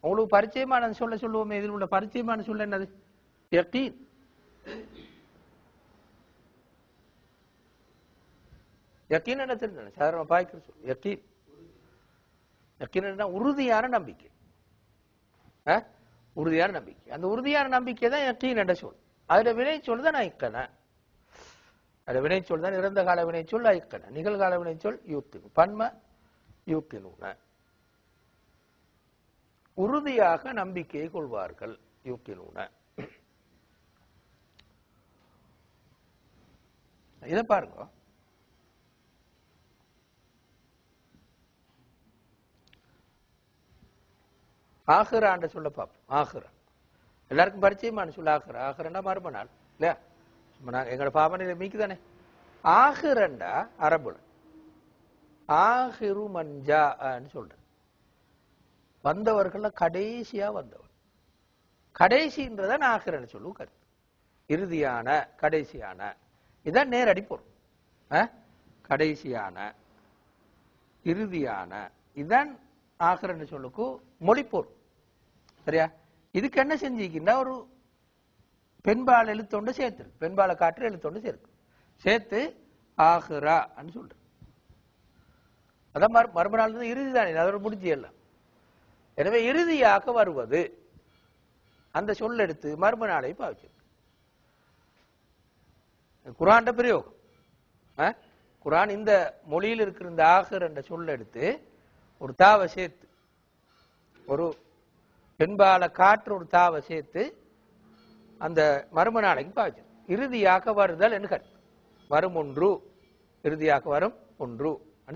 உங்களுக்கு பரிச்சயமான சொல்லுவோமே, இதில் உள்ள பரிச்சயமான சொல்ல என்னது? யகீன். யகீன் என்ன தெரிஞ்சு சாதாரண பாய்க்கிற சொல் யகீன். யகீன் என்ன? உறுதியான நம்பிக்கை. உறுதியான நம்பிக்கை. அந்த உறுதியான நம்பிக்கை தான் யகீன் என்ற சொல். அதுல வினை சொல் தான் ஐக்கன. அதுல வினை சொல் தான் இறந்த கால வினை சொல் ஐக்கன. நிகழ்கால வினை சொல் யூக்கின். பன்ம யூக்கினூன. உறுதியாக நம்பிக்கையை கொள்வார்கள். யூக்கினூன. இதை பாருங்க. ஆஹிரான்ற சொல்ல பார்ப்போம். ஆஹிரா எல்லாருக்கும் பரிச்சயமான சொல்ல ஆஹிரா. ஆஹிரண்டா மறும நாள் இல்லையா? எங்களோட பாவனையில மீக்குதானே. ஆஹிரண்டா அரபுல ஆஹிரு மஞ்சான்னு சொல்றேன். வந்தவர்கள்ல கடைசியா வந்தவர். கடைசின்றதான் ஆஹிரன்னு சொல்லுவோம் கருத்து. இறுதியான, கடைசியான. இதான் நேரடி பொருள். கடைசியான, இறுதியான. இதான் ஆஹிரன்னு சொல்லுக்கு மொழிப்பொருள். சரியா? இதுக்கு என்ன செஞ்சிக்கின்றா? ஒரு பெண்பால் எழுத்தொண்டு சேர்த்து, பெண்பாலை காற்று எழுத்தொண்டு சேர்த்து ஆஹிரான்னு சொல்ற. அதான் மறுமநாள் இறுதி தானே, அதோட முடிஞ்சு எல்லாம். எனவே இறுதியாக வருவது அந்த சொல் எடுத்து மறுமநாளை பாவிச்சு குர்ஆன் பிரயோகம். குர்ஆன் இந்த மொழியில் இருக்கிற இந்த ஆஹிர் என்ற சொல் எடுத்து ஒரு தாவை சேர்த்து, ஒரு பெண்பால காற்று ஒரு தாவை சேர்த்து அந்த மறும நாளைக்கு பாவிச்சு இறுதியாக வருதல் என்று கருத்து. வரும் ஒன்று, இறுதியாக வரும் ஒன்று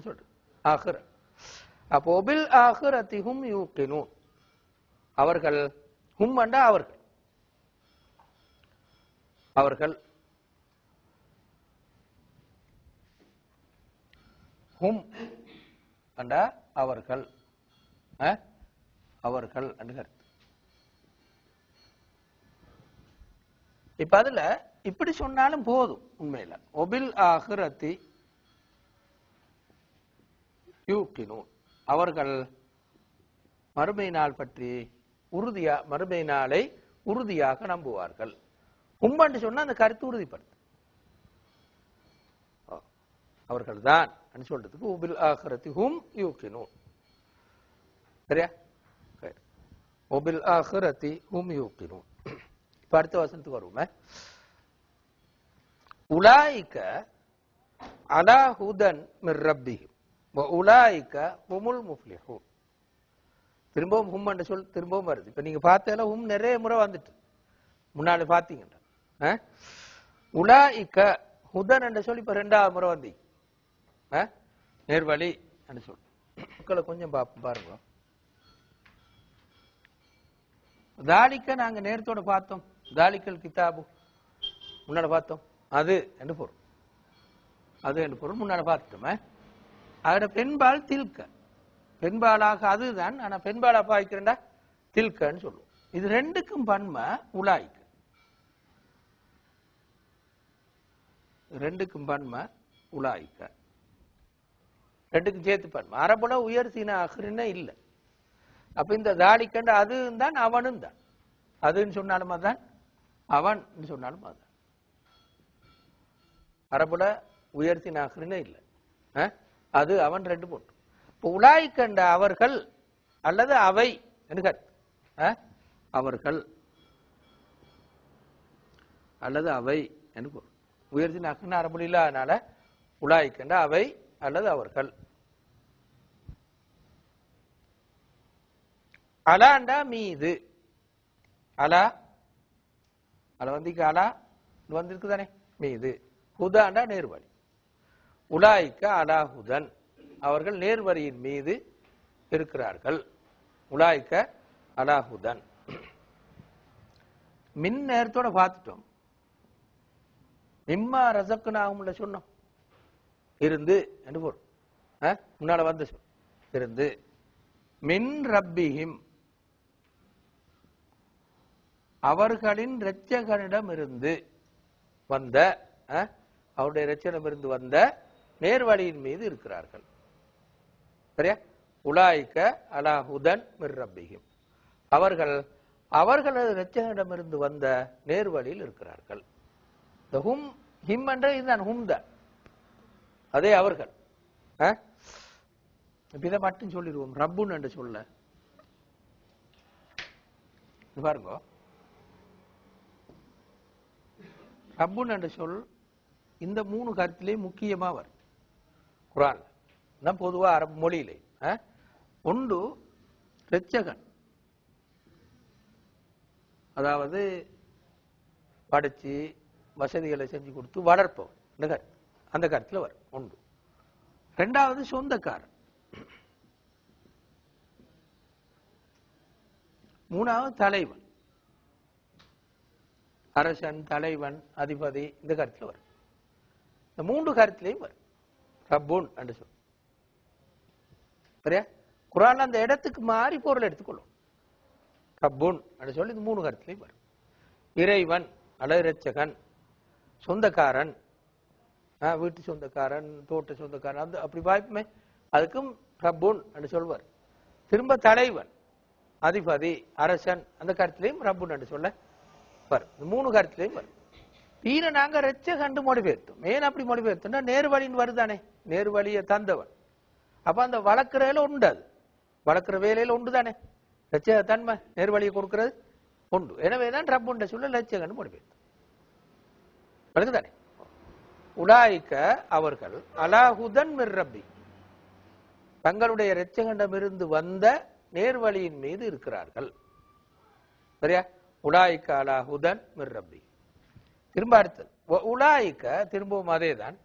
சொல்ற ஆஹிர். அப்போ பில் ஆஹிரத்தி ஹும் யூகினூன். அவர்கள், ஹும் அண்டா அவர்கள், அவர்கள் ஹும் அண்டா அவர்கள், அவர்கள் என்று கருத்து. இப்ப அதுல இப்படி சொன்னாலும் போதும். உண்மையில ஒபில் ஆஹிரத்தி யூகினூன். அவர்கள் மறுமை நாள் பற்றி உறுதியா, மறுமை நாளை உறுதியாக நம்புவார்கள். ஹும் சொன்னா அந்த கருத்து உறுதிப்படுத்து. அவர்கள் தான் சொல்றதுக்கு உபில் ஆஹிரத்தி ஹும் யூகினூன். சரியா? ஒபில் ஆஹிரத்தி ஹும் யூகினூன். இப்ப அடுத்த வசனத்துக்கு வருவோமே. உலாயிக அலா ஹுதன் மிர் ரப்பிஹிம் வ உலாயிக ஹுமுல் முஃப்லிஹூன். திரும்பவும் ஹும் என்ற சொல் திரும்பவும் வருது. இப்ப நீங்க பார்த்தேல ஹும் நிறைய முறை வந்துட்டு முன்னாடி பாத்தீங்கன்னா. உலாயிக ஹுதன் என்ற சொல் இப்ப 2வது முறை வந்தீங்க. நேர்வழி என்று சொல். மக்களை கொஞ்சம் பாருங்க. தாலிக்க நாங்க நேரத்தோட பார்த்தோம். தாலிக்கல் கிதாபு முன்னால பார்த்தோம். அது என்று பொருள். அது என்று பொருள் முன்னால பார்த்துட்டோமே. அதோட பெண்பால் தில்க. பெண்பாலாக அதுதான். ஆனா பெண்பாலா பாய்க்கிறா தில்கன்னு சொல்லுவோம். இது ரெண்டுக்கும் பன்மை உலாய்க்க. ரெண்டுக்கும் பன்மை உலாய்க்க. ரெண்டுக்கும் சேர்த்து பன்மை. அரபுல உயர் சீன அஹ்ரின்னு இல்லை. அப்ப இந்த தாலிக்கண்ட அது தான் அவனும் தான். அதுன்னு சொன்னாலும் அதான், அவன் சொன்னாலும் அதான். அரபுல உயர்த்தி நாக்குன்னு இல்லை. அது அவன் ரெண்டு போட்டு. இப்போ உலாய் கண்ட அவர்கள் அல்லது அவை என்று கருத்து. அவர்கள் அல்லது அவை என்று பொருள். உயர்த்தி நாக்குன்னு அரபுல இல்ல, அதனால உலாய் கண்ட அவை அல்லது அவர்கள். அலாண்டா மீது. அலா அல வந்திக்கு அலா வந்திருக்கு தானே மீது. ஹுதாண்டா நேர்வழி. உலாய்க்க அலா ஹுதன். அவர்கள் நேர்வழியின் மீது இருக்கிறார்கள். உலாய்க்க அலா ஹுதன். மின் நேரத்தோட பார்த்துட்டோம். மிம்மா ரசக்குனாகும் சொன்னோம். இருந்து என்று பொருள். முன்னால வந்து சொல் இருந்து. மின் ரப்பிஹிம். அவர்களின் இரட்சகனிடம் இருந்து வந்த, அவருடைய இரட்சகனிடம் இருந்து வந்த நேர்வழியின் மீது இருக்கிறார்கள். சரியா? உலாய்க்க அலா ஹுதன் மிர் ரப்பிஹிம். அவர்கள் அவர்களது இரட்சகனிடமிருந்து வந்த நேர்வழியில் இருக்கிறார்கள். இந்த ஹும் ஹிம் என்ற இதுதான் ஹும் தான், அதே அவர்கள். இதை மட்டும் சொல்லிடுவோம், ரப்புன் என்று சொல்ல பாருங்க. ரப்புன் என்ற சொல் இந்த 3 கருத்திலே முக்கியமா வரும் குர்ஆன்ல. தான் பொதுவா அரபு மொழியிலே. ஒன்று இரட்சகன், அதாவது படிச்சு வசதிகளை செஞ்சு கொடுத்து வளர்ப்போம், இந்த கருத்து அந்த கருத்துல வரும் ஒன்று. ரெண்டாவது சொந்தக்காரன், மூணாவது தலைவன், அரசன், தலைவன், அதிபதி, இந்த கருத்துல வரும். இந்த 3 கருத்திலையும் வரும் ரப்புன் என்று சொல். சரியா? குர்ஆன்ல அந்த இடத்துக்கு மாறி பொருள் எடுத்துக்கொள்ளும். ரப்புன் என்று சொல்லி இந்த 3 கருத்திலையும் வரும். இறைவன் அல்லது இரட்சகன், சொந்தக்காரன், வீட்டு சொந்தக்காரன், தோட்ட சொந்தக்காரன், அந்த அப்படி வாய்ப்புமே அதுக்கும் ரப்புன் என்று சொல்வார். திரும்ப தலைவன், அதிபதி, அரசன், அந்த கருத்திலையும் ரப்புன் என்று சொல்ல வரும். 3 கருத்திலையும் வரும். ஈன நாங்க இரட்சகண்டு மொழிபெயர்த்தோம். ஏன் அப்படி மொழிபெயர்த்தோம்னா நேர்வழின்னு வருதானே, நேர்வழியை தந்தவன். அப்ப அந்த வளர்க்கிற வேலை உண்டு, அது வளர்க்கிற வேலையில உண்டு தானே இரட்சக தன்மை, நேர்வழியை கொடுக்கிறது உண்டு. எனவேதான் ரப்புன் சொல்ல இரட்சகன்னு மொழிபெயர்த்தோம். வழங்குதானே? உலாயிக்க அவர்கள் அலாஹுதன் மிர் ரப்பி, தங்களுடைய இரட்சகனிடமிருந்து வந்த நேர்வழியின் மீது இருக்கிறார்கள். சரியா? உலாயிக்க அலாஹுதன் மிர் ரப்பி. திரும்ப அடுத்தது உலாயிக்க, திரும்பவும் அதேதான்.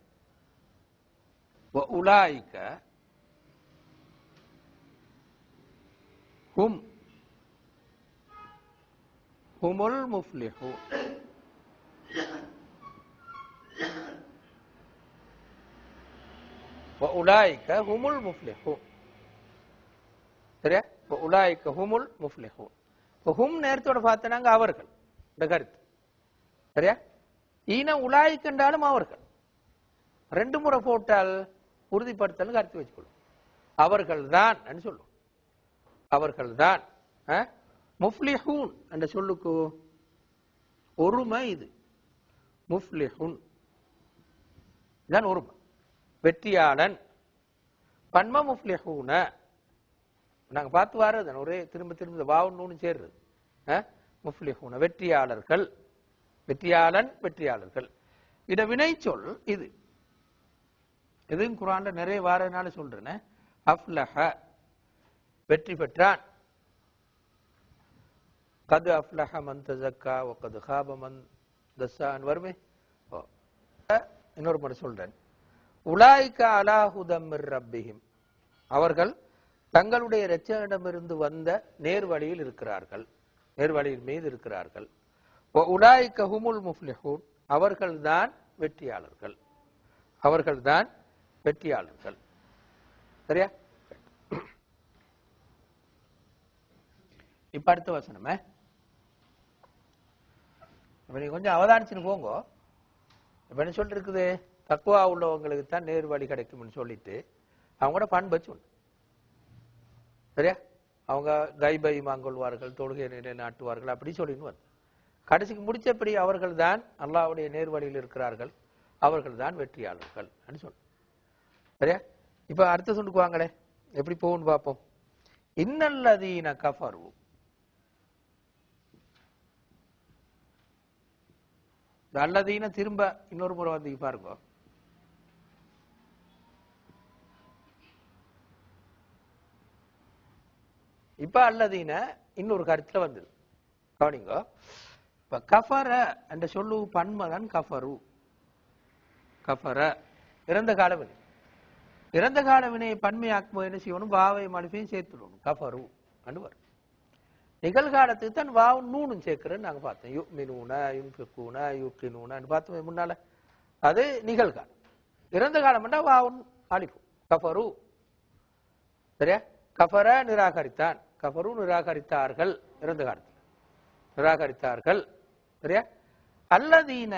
உலாயிக்க ஹும் ஹுமுல் முஃப்லிஹூன். உலாயிக்க ஹுமுல் முஃப்லிஹூன். சரியா? உலாயிக்க ஹுமுல் முஃப்லிஹூன். ஹும் நேரத்தோட பார்த்தனாங்க அவர்கள், இந்த கருத்து. சரியா? ஈன உலாயிக் என்றாலும் அவர்கள், 2 முறை போட்டால் உறுதிப்படுத்தல் கருத்து வச்சுக்கொள்ளும். அவர்கள் தான் சொல்லும், அவர்கள் தான். முஃப்லிஹூன் என்ற சொல்லுக்கு ஒருமை இது. முஃப்லிஹூன் தான் ஒருமை, வெற்றியாளன். பன்ம முஃப்லிஹூன நாங்க பார்த்து வர்றது ஒரே திரும்ப திரும்ப வாவுன்னு சேர்றது. முஃப்லிஹூன வெற்றியாளர்கள், வெற்றியாளன், வெற்றியாளர்கள். இத வினை சொல் இது. இதுவும் குர்ஆன்ல நிறைய வாரனால சொல்றேன். அஃப்லஹ வெற்றி பெற்றான். கத் அஃப்லஹ மன் தஸக்கா வ கத் காப மன் தஸ்ஸான் வருமே. இன்னொரு முறை சொல்றேன். உலாயிக அலா ஹுதம் மிர் ரப்பிஹிம், அவர்கள் தங்களுடைய இரட்சகனிடமிருந்து வந்த நேர்வழியில் இருக்கிறார்கள், நேர்வழியின் மீது இருக்கிறார்கள். உலாயிக ஹுமுல் முஃப்லிஹூன், அவர்கள்தான் வெற்றியாளர்கள், அவர்கள்தான் வெற்றியாளர்கள். சரியா? இப்ப அடுத்த வசனமே நீங்க கொஞ்சம் அவதானிச்சுன்னு போங்க. இப்ப என்ன சொல்லிட்டு இருக்குது, தக்குவா உள்ளவங்களுக்கு தான் நேர் வழி கிடைக்கும்னு சொல்லிட்டு அவங்களோட பண்பை சொல்லு. சரியா? அவங்க கைபை மாங்கொள்வார்கள், தொழுகை நிலைநாட்டுவார்கள், அப்படி சொல்லின்னு வந்து கடைசிக்கு முடிச்சபடி அவர்கள் தான் அல்லாஹ்வுடைய நேர்வழியில் இருக்கிறார்கள், அவர்கள் தான் வெற்றியாளர்கள் சொல்லு. சரியா? இப்ப அடுத்த சொல்லுக்கு வாங்களே, எப்படி போகும்னு பார்ப்போம். இன்னல்லதீன கஃபரு, அல்லதீன திரும்ப இன்னொரு முறை வந்து பாருங்க. இப்ப அல்லதீன இன்னொரு கருத்துல வந்தது, கவனிங்க. இப்ப கஃபர என்ற சொல்லு பன்மதான் கஃபரு. கஃபர இறந்த கால வினை, இறந்த கால வினையை பன்மையாக்கும்போது என்ன செய்யணும், வாவை மலிஃபையும் சேர்த்துடணும், கஃபரு அண்டு வரும். நிகழ்காலத்துக்கு தான் வாவும் நூனும் சேர்க்கிறேன்னு நாங்க பார்த்தோம். யுமினூன, யுன்ஃபிகூன, யூகினூனன்னு பார்த்தோம் முன்னால. அது நிகழ்காலம். இறந்த காலம் வாவும் அலிஃபு, கஃபரு. சரியா? கஃபர நிராகரித்தான், கஃபரு நிராகரித்தார்கள், இறந்த காலத்தில் நிராகரித்தார்கள். சரியா? அல்லதீன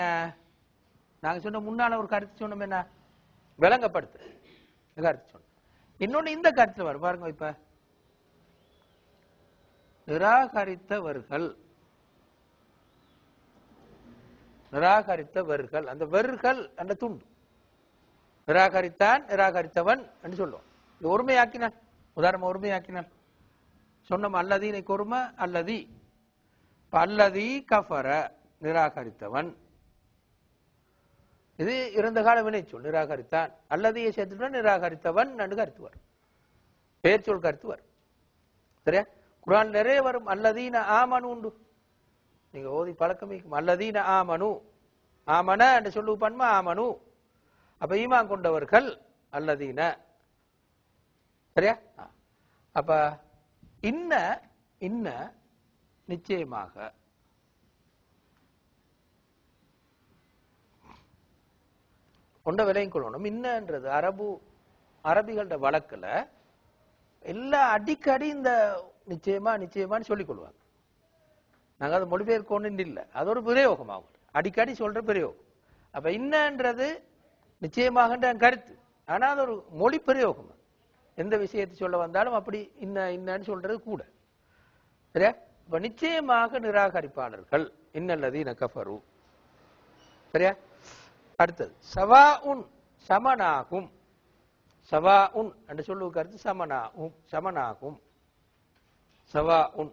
நாங்க சொன்ன முன்னால ஒரு கருத்து சொன்னோம், என்ன விளங்கப்படுத்து கருத்து சொன்னோம். இன்னொன்னு இந்த கருத்துல வரும் பாருங்க. இப்ப நிராகரித்தவர்கள் நிராகரித்தவர்கள் அந்த வெர்கள் அந்த துண்டு நிராகரித்தான் நிராகரித்தவன் என்று சொல்லுவோம். இது ஒருமையாக்கினான். உதாரணம் ஒருமையாக்கினான் சொன்னோம். அல்லதீனை ஒருமை அல்லதி. அல்லதி கஃபர நிராகரித்தவன். இது இறந்த கால வினைச்சொல் நிராகரித்தான். அல்லதியை சேர்த்துட்டா நிராகரித்தவன் என்று கருத்துவார். பெயர் சொல் கருத்துவார். சரியா? குர்ஆன் நிறைய வரும் அல்லதீன ஆமனு உண்டு. நீங்க ஓதி பழக்கமே அல்லதீன ஆமனு. ஆமன என்று சொல்லு பன்மா ஆமனு. அப்ப ஈமான் கொண்டவர்கள் அல்லதீன. சரியா? அப்ப இன்ன இன்ன நிச்சயமாக கொண்ட விலையும் கொள்ளணும். இன்னன்றது அரபிகளோட வழக்குல எல்லா அடிக்கடி இந்த நிச்சயமா நிச்சயமான்னு சொல்லிக் கொள்வாங்க. நாங்க அதை மொழிபெயர்க்கணும் இல்லை. அது ஒரு பிரயோகம் அவங்க அடிக்கடி சொல்ற பிரயோகம். அப்ப இன்னன்றது நிச்சயமாக கருத்து. ஆனா அது ஒரு மொழி பிரயோகம். எந்த விஷயத்தை சொல்ல வந்தாலும் அப்படி இன்னன்னு சொல்றது கூட. சரியா? இப்ப நிச்சயமாக நிராகரிப்பாளர்கள் இன்னல்லதீன கஃபரு. சரியா? அடுத்தது சவா உன் சமனாகும். சவா உன் என்று சொல்லுவது கருத்து சமனாகும் சமனாகும். சவா உன்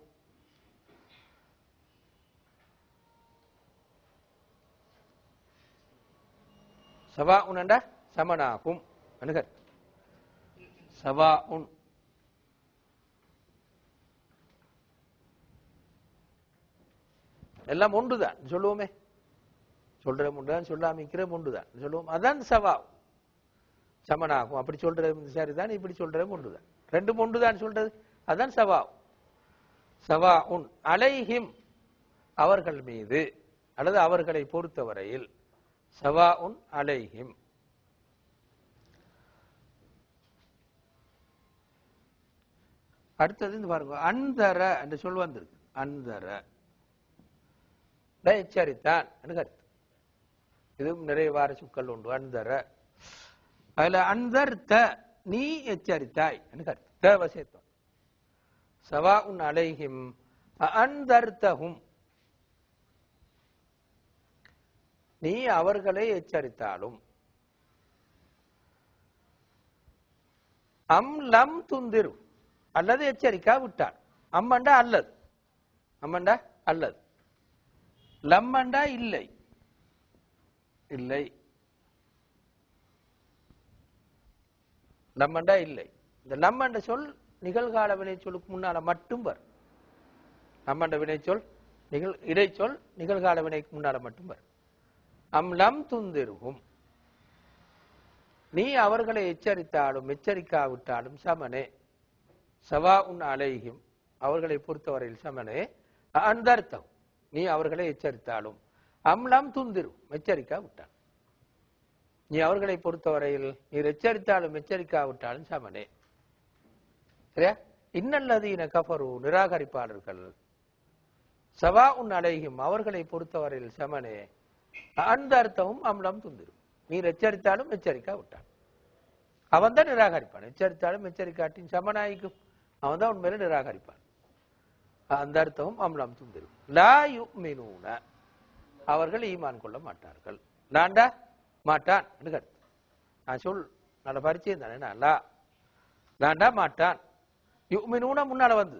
சவா உன் என்ற சமனாகும் கருத்து. சவா உன் எல்லாம் ஒன்றுதான் சொல்லுவோமே. சொல்ற ஒன்றுதான் சொல்லாமிக்கிற ஒன்றுதான் சொல்லுவோம். அதான் சவா சமனாகும். அப்படி சொல்றது சரிதான், இப்படி சொல்றது ஒன்றுதான். ரெண்டும் ஒன்றுதான் சொல்றது. அதான் சவா. சவா உன் அலைஹிம் அவர்கள் மீது அல்லது அவர்களை பொறுத்தவரையில். சவா உன் அலைஹிம். அடுத்தது பாருங்க அந்தர என்று சொல் வந்திருக்கு. அந்தர எச்சரித்தான் கருத்து. இதுவும் நிறைய வார சொற்கள் உண்டு. அந்தர அதுல அந்தர்த நீ எச்சரித்தாய் கருத்து. வசேத்தம் சவா உன் அலைஹிம் அந்தர்தஹும் நீ அவர்களை எச்சரித்தாலும் அம் லம் துந்திரு அல்லது எச்சரிக்கா விட்டான். அம்மண்டா அல்லது. அம்மண்டா அல்லது. லம்மண்டா இல்லை இல்லை. லம்மண்டா இல்லை. இந்த லம்மண்ட சொல் நிகழ்கால வினை சொல்லுக்கு முன்னால மட்டும் வரும். லம்மண்ட வினை சொல் இடைச்சொல் நிகழ்கால வினைக்கு முன்னால மட்டும் வரும். அம் லம் துந்திருகும் நீ அவர்களை எச்சரித்தாலும் எச்சரிக்காவிட்டாலும் சமனே. சவா உன் அலைஹிம் அவர்களை பொறுத்தவரையில் சமனே. அந்தர்த்தம் நீ அவர்களை எச்சரித்தாலும் அம்லம் துந்திரு எச்சரிக்காவிட்டால் நீ அவர்களை பொறுத்தவரையில் நீர் எச்சரித்தாலும் எச்சரிக்காவிட்டாலும் சமனே. சரியா? இன்னல்லதீன கஃபரு நிராகரிப்பாளர்கள் சவா உன் அலைஹிம் அவர்களை பொறுத்தவரையில் சமனே. அந்த அர்த்தமும் அம்லம் துந்திரு நீர் எச்சரித்தாலும் எச்சரிக்காவிட்டான். அவன் தான் நிராகரிப்பான். எச்சரித்தாலும் எச்சரிக்காட்டின் சமனாய்க்கும் அவன் தான் உண்மையில நிராகரிப்பான். அந்த அர்த்தமும் அம்லம் துந்திரு. லா யுமினூன அவர்கள் ஈமான் கொள்ள மாட்டார்கள். லாண்டா மாட்டான் கருத்து. நான் சொல் நல்ல பரிச்சயம் தானே. லா லாண்டா மாட்டான். யுமினூன முன்னால வந்து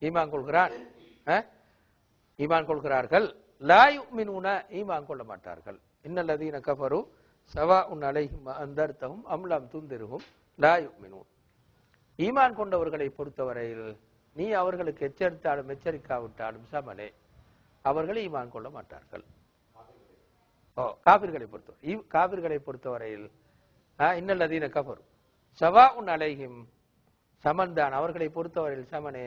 ஈமான் கொள்கிறான் ஈமான் கொள்கிறார்கள். லா யுமினூன ஈமான் கொள்ள மாட்டார்கள். இன்னல்லதீன கஃபரு சவாஉன் அலைஹிம் அந்தர்தஹும் அம் லம் துந்திருஹும் லா யுமினூன். ஈமான் கொண்டவர்களை பொறுத்தவரையில் நீ அவர்களுக்கு எச்சரித்தாலும் எச்சரிக்காவிட்டாலும் சமனே. அவர்கள் ஈமான் கொள்ள மாட்டார்கள். காபிர்களை பொறுத்தவரையில் இன்னல்லதீன கஃபரு சவாஉன் அலைஹிம் சமன்தான் அவர்களை பொறுத்தவரையில் சமனே.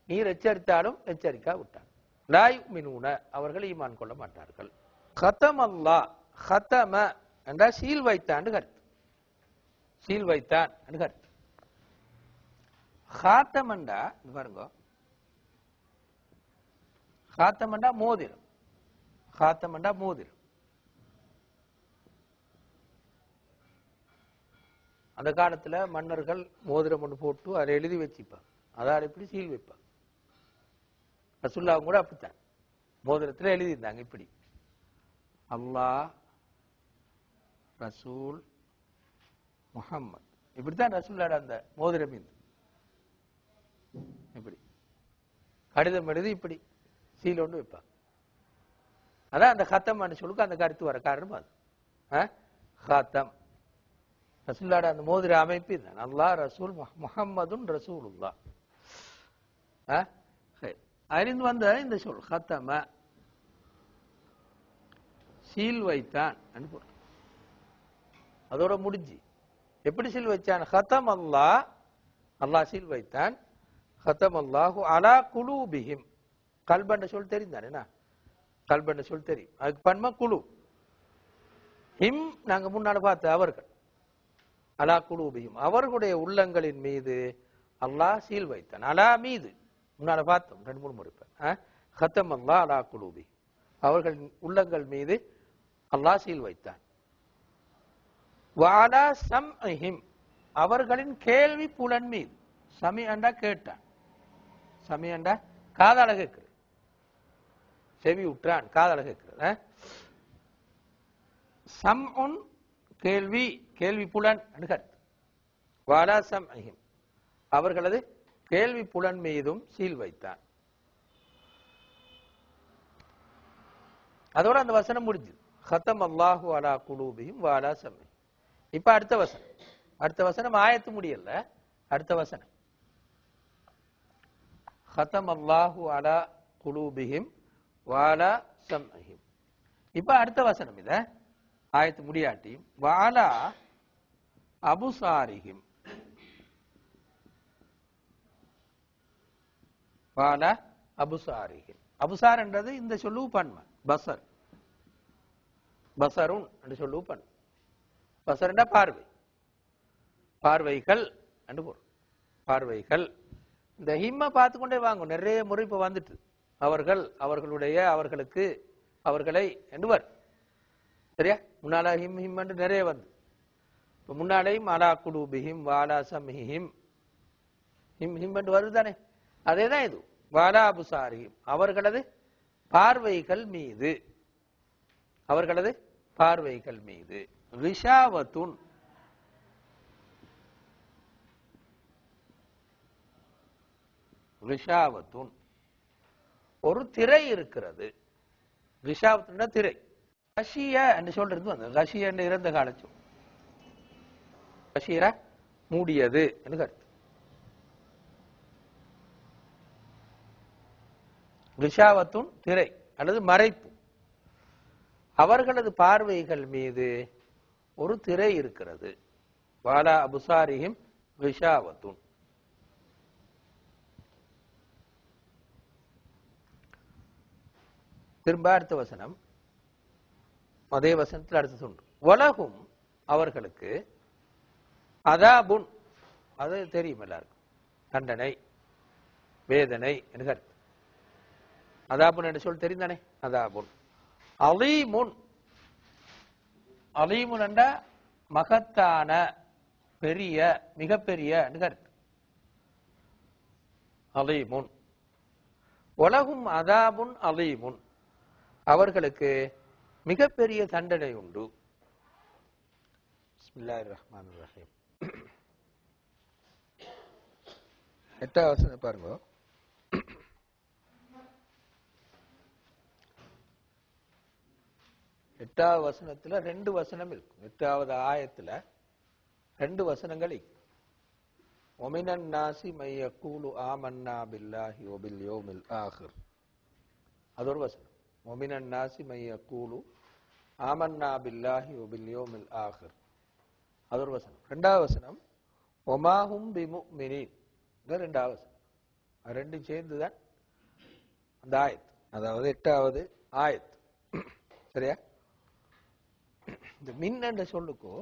நீர் எச்சரித்தாலும் எச்சரிக்காவிட்டான். லா யுமினூன அவர்கள் ஈமான் கொள்ள மாட்டார்கள். கதமல்லா கதம என்றா சீல் வைத்தான் கருத்து. சீல் வைத்தான் கருத்து. காத்தமண்டா பாருங்க. காத்தமண்டா மோதிரம். காத்தமண்டா மோதிரம். அந்த காலத்துல மன்னர்கள் மோதிரம் ஒன்று போட்டு அதை எழுதி வச்சுப்பாங்க. அதால் இப்படி சீல் வைப்பாங்க. ரசூலுல்லாஹ் கூட அப்படித்தான் மோதிரத்துல எழுதியிருந்தாங்க இப்படி அல்லாஹ் ரசூல் முஹம்மத் இப்படித்தான் ரசூலுல்லாஹ் அந்த மோதிரம் இப்படி கடிதம் எழுதி இப்படி சீல் ஒன்று வைப்பாங்க. அதான் அந்த ஹத்தம் சொல்லுக்கு அந்த கருத்து வர காரணம் அது. ஹாத்தம் ரசூலுல்லாஹ் அந்த மோதிர அமைப்பு இதுதான். அல்லாஹ் ரசூல் முஹம்மதுன் ரசூலுல்லாஹ். அறிந்து வந்த இந்த சொல் ஹத்தம சீல் வைத்தான். அதோட முடிஞ்சு எப்படி சீல் வச்சான்? ஹத்தம் அல்லாஹ் அல்லாஹ் சீல் வைத்தான். ஹத்தம் அல்லாஹு அலா குலூபிஹிம். கல்பண்ட சொல் தெரிந்தானே, கல்பண்ட சொல் தெரியும். அதுக்கு பன்மை குழு. ஹிம் நாங்க முன்னால பார்த்த அவர்கள். அலா குலூபிஹிம் அவர்களுடைய உள்ளங்களின் மீது அல்லாஹ் சீல் வைத்தான். அலா மீது முன்னால பார்த்தோம் 2-3 முறை. ஹத்தம் அல்லாஹ் அலா குலூபிஹிம் அவர்களின் உள்ளங்கள் மீது அல்லாஹ் சீல் வைத்தான். வஅலா சம்இஹிம் அவர்களின் கேள்வி புலன் மீது. சமி அண்டா கேட்டான், சமி அண்டா காதால கேட்கிறது, செவி உற்றான் காதால கேட்கிறது. சம்உன் கேள்வி, கேள்வி புலன் கருத்து. வஅலா சம்இஹிம் அவர்களது கேள்வி புலன் மீதும் சீல் வைத்தான். அதோட அந்த வசனம் முடிஞ்சது. ஹத்தம் அல்லாஹு அலா குலூபிஹிம் வஅலா சம்இஹிம். இப்ப அடுத்த வசனம், அடுத்த வசனம் ஆயத்து முடியல, அடுத்த வசனம் ஹத்தம் அல்லாஹு அலா குலூபிஹிம் வஅலா சம்இஹிம். இப்ப அடுத்த வசனம் இத ஆயத்து முடியாட்டியும் வஅலா அபுசாரிஹிம் வஅலா அபுசாரிஹிம். அபுசார் என்றது இந்த சொல்லு பன்மை பசர், பசருன் என்று சொல்லு பன்மை. பசர் என்ற பார்வை, பார்வைகள் என்று பொருள், பார்வைகள். இந்த ஹிம்ம பார்த்து கொண்டே வாங்க, நிறைய முறை இப்ப வந்துட்டு அவர்கள், அவர்களுடைய, அவர்களுக்கு, அவர்களை என்றுவர். சரியா? முன்னால ஹிம் ஹிம் என்று நிறைய வந்து இப்ப முன்னாலேயும் அலா குலூபிஹிம் வஅலா சம்இஹிம் ஹிம் ஹிம் என்று வருதானே, அதேதான் இது. வஅலா அபுசாரிஹிம் அவர்களது பார்வைகள் மீது, அவர்களது பார்வைகள் மீது. ரிஷாவத்துன் ரிஷாவத்துன் ஒரு திரை இருக்கிறது. ரிஷாவத்துன்னா திரை. கஷிய என்று சொல்றது வந்து கஷிய என்று இறந்த காலச்சு கஷீர மூடியது என்று கருத்து. ரிஷாவத்துன் திரை அல்லது மறைப்பு. அவர்களது பார்வைகள் மீது ஒரு திரை இருக்கிறது. வஅலா அபுசாரிஹிம் ரிஷாவத்துன். திரும்ப அடுத்த வசனம், அதே வசனத்தில் அடுத்த சொல் வலகும் அவர்களுக்கு அதாபுன், அது தெரியும் எல்லாருக்கும், தண்டனை, வேதனை என்று கருத்து. அதாபுன் என்று சொல் தெரிந்தானே, அதாபுன். அலீமுன், அலீமுன் என்ற மகத்தான, பெரிய, மிகப்பெரிய என்று கருத்து. அலீமுன். வலகும் அதாபுன் அலீமுன் அவர்களுக்கு மிகப்பெரிய தண்டனை உண்டு. பிஸ்மில்லாஹிர் ரஹ்மானிர் ரஹீம். 8வது வசனம் பாருங்க. எட்டாவது வசனத்துல 2 வசனம் இருக்கு. 8வது ஆயத்துல 2 வசனங்கள் இருக்கு. ஒமினன் நாசி மையக்கூலு ஆமன்னா பில்லாஹி வபில் யௌமில் ஆஹிர். அது ஒரு வசனம். ஒமினன் நாசி மையக்கூலு ஆமன்னா பில்லாஹி வபில் யௌமில் ஆஹிர். அது ஒரு வசனம். 2வது வசனம் ஒமாஹும் பிமுமினீன். இது 2வது வசனம். அது ரெண்டும் சேர்ந்துதான் அந்த ஆயத், அதாவது 8வது ஆயத். சரியா? இந்த மின் என்ற சொல்லுக்கோ,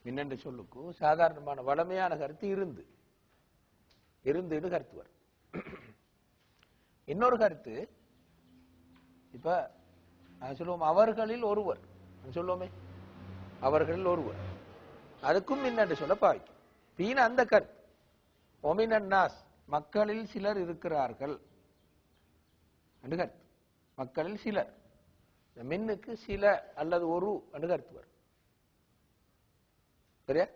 மின் என்ற சொல்லுக்கோ சாதாரணமான வளமையான கருத்து இருந்து, இருந்துன்னு கருத்து வரும். இன்னொரு கருத்து, இப்ப சொல்லுவோம் அவர்களில் ஒருவர் சொல்லுவோமே, அவர்களில் ஒருவர், அதுக்கும் மின் என்று சொல்ல பாவிக்கும். பீன அந்த கருத்து ஒமினன் நாஸ் மக்களில் சிலர் இருக்கிறார்கள் என்று கருத்து. மக்களில் சிலர், மின்னுக்கு சில அல்லது ஒரு என்று கருத்து வரும். சரியா?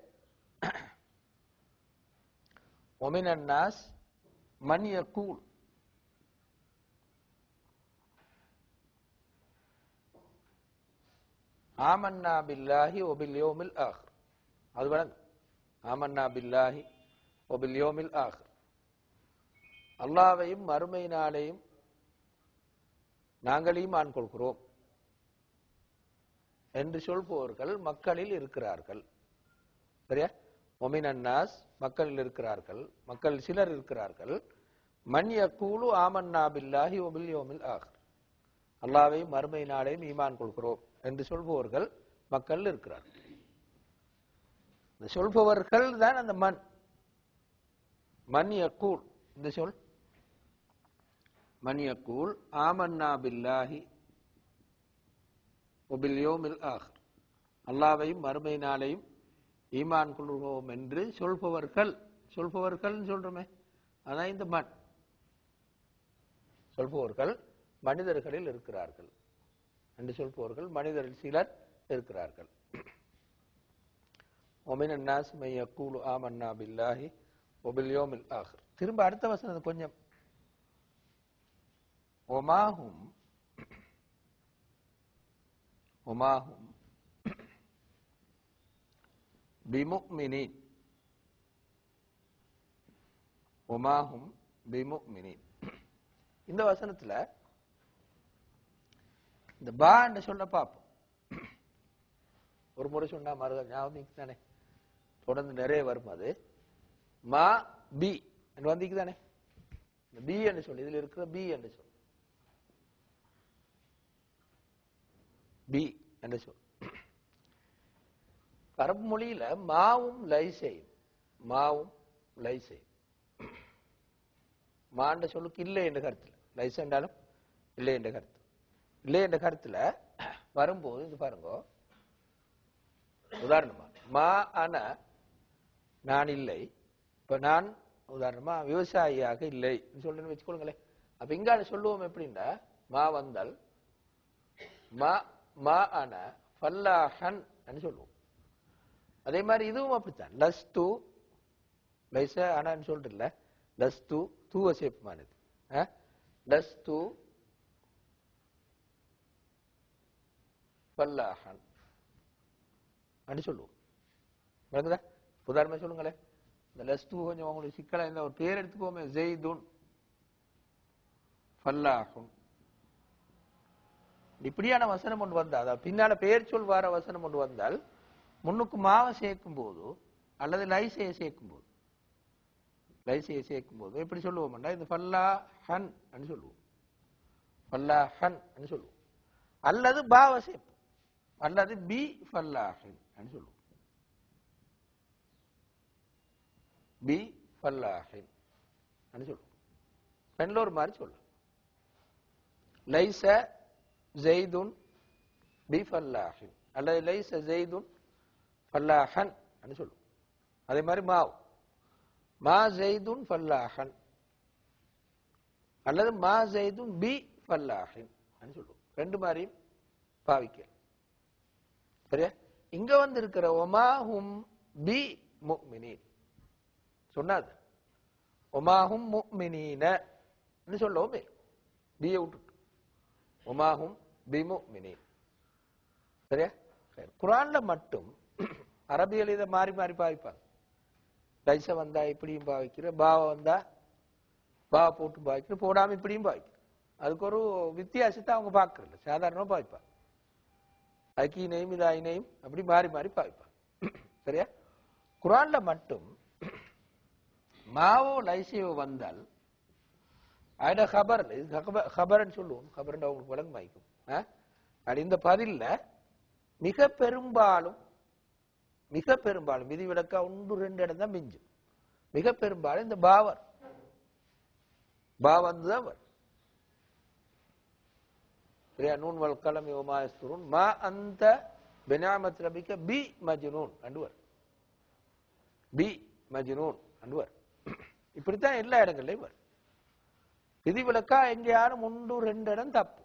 ஒமினன் நாஸ் மன் யகூல், ஆமன்னா பில்லாஹி வபில் யௌமில் ஆகிர். அது வழங்கு. ஆமன்னா பில்லாஹி வபில் யௌமில் ஆகிர், அல்லாஹ்வையும் மறுமை நாளையும் நாங்கள் ஈமான் கொள்கிறோம் என்று சொல்பவர்கள் மக்களில் இருக்கிறார்கள். சரியா? ஒமினன் நாஸ் மக்களில் இருக்கிறார்கள், மக்கள் சிலர் இருக்கிறார்கள். மன் யகூலு ஆமன்னா பில்லாஹி வபில் யௌமில் ஆகிர், அல்லாஹ்வையும் மறுமை நாளையும் ஈமான் கொள்கிறோம் என்று சொல்பவர்கள் மக்கள் இருக்கிறார்கள். இந்த சொல்பவர்கள் தான் அந்த மன். மன் யகூல் இந்த சொல், மன் யகூல் ஆமன்னா பில்லாஹி வபில் யௌமில் ஆகிர், அல்லாஹ்வையும் மறுமை நாளையும் ஈமான் கொள்கிறோம் என்று சொல்பவர்கள். சொல்பவர்கள் சொல்றோமே, அதான் இந்த மன். சொல்பவர்கள் மனிதர்களில் இருக்கிறார்கள் என்று சொல்பவர்கள் மனிதரில் சிலர் இருக்கிறார்கள். ஒமினன் நாஸ் மை யகூலு ஆமன்னா பில்லாஹி வபில் யௌமில் ஆகிர். திரும்ப அடுத்த வசனம் கொஞ்சம், ஒமாஹும் ஒமாஹும் பிமுஃமினீன், ஒமாஹும் பிமுஃமினீன். இந்த வசனத்துல இந்த பா என்று சொல்ல பார்ப்போம். ஒரு முறை சொன்னா மறுக ஞாபகம் தானே, தொடர்ந்து நிறைய வரும். அது மா பி என்று வந்திக்கு தானே, இந்த பி என்று சொல்லி இதுல இருக்கிற பி என்று சொல், பி என்று சொல். அரபு மொழியில மாவும் லைசையும், மாவும் லைசையும், மாண்ட சொல்லுக்கு இல்லை என்ற கருத்துல, லைஸ் என்றாலும் இல்லை என்ற கருத்து. இல்லை என்ற கருத்துல வரும்போது இது பாருங்க, உதாரணமா மா அன நான் இல்லை. இப்ப நான் உதாரணமா விவசாயியாக இல்லை சொல்றேன்னு வச்சுக்கொள்ளுங்களேன். அப்ப இங்கால சொல்லுவோம் எப்படின்னா, மா வந்தால் மா மா அன ஃபல்லாஹன் சொல்லுவோம். அதே மாதிரி இதுவும் அப்படித்தான். லஸ்து லைச அனான்னு சொல்லிட்டு இல்ல, லஸ்து தூவ சேப்புமானது. லஸ்து ஃபல்லாஹன் அப்படி சொல்லுவோம். விளங்குதா? உதாரணமா சொல்லுங்களேன். இந்த லஸ்து கொஞ்சம் உங்களுக்கு சிக்கலா இருந்தா ஒரு பேர் எடுத்துக்கோமே, ஜெய்துன் ஃபல்லாஹுன். இப்படியான வசனம் ஒன்று வந்தால், அதாவது பின்னால பெயர் சொல் வார வசனம் ஒன்று வந்தால், முன்னுக்கு மாவை சேர்க்கும் போது அல்லது லைசையை சேர்க்கும் போது, லைசையை சேர்க்கும் போது எப்படி சொல்லுவோம்னா, இந்த ஃபல்லாஹன் சொல்லுவோம், ஃபல்லாஹன் சொல்லுவோம். அல்லது பாவை சேர்ப்போம், அல்லது பி ஃபல்லாஹின் சொல்லுவோம், பி ஃபல்லாஹின் சொல்லுவோம். ரெண்டுல ஒரு மாதிரி சொல்லலாம். லைச ஜெய்துன் பி ஃபல்லாஹின் அல்லது லைச ஜெய்துன் ஃபல்லாஹன் சொல்லுவோம். அதே மாதிரி மாவு மா ஜெய்துன் ஃபல்லாஹன் அல்லது மா ஜெய்துன் பி ஃபல்லாஹின் சொல்லுவோம். ரெண்டு மாதிரியும் பாவிக்க. சரியா? இங்க வந்து இருக்கிற ஒமாஹும் பி முஃமினீன் சொன்னாது, ஒமாஹும் முஃமினீன சொல்லவும் பியை விட்டுட்டு ஒமாஹும் பி முஃமினீன். சரியா? குர்ஆன்ல மட்டும் அரபியில் இதை மாறி மாறி பாவிப்பாங்க. லைச வந்தா இப்படியும் பாவிக்கிற, பாவ வந்தா பாவ போட்டு பாவிக்கிற, போடாம இப்படியும் பாவிக்கிற. அதுக்கு ஒரு வித்தியாசத்தை அவங்க பார்க்கறதில்ல, சாதாரணமா பாவிப்பாங்க. அக்கீனையும் இதாயினையும் அப்படி மாறி மாறி பாவிப்பாங்க. சரியா? குர்ஆன்ல மட்டும் மாவோ லைசையோ வந்தால் அட ஹபர், ஹபர்ன்னு சொல்லுவோம், ஹபர்ன்னு அவங்களுக்கு விளங்க வாய்க்கும். இந்த பதில்ல மிக பெரும்பாலும் விதிவிலக்கா ஒன்று ரெண்டு இடம் தான் மிஞ்சும். மிக பெரும்பாலும் இந்த பாவர் வந்துதான் வரும். சரியா? நூன் வல் கலம் வமா யஸ்துரூன் மா அந்த பினிஅமத் ரப்பிக பி மஜ்னூன் வரும், பி மஜ்னூன் வரும். இப்படித்தான் எல்லா இடங்கள்லையும் வரும். விதிவிலக்கா எங்கேயாரும் 1-2 இடம் தப்பு.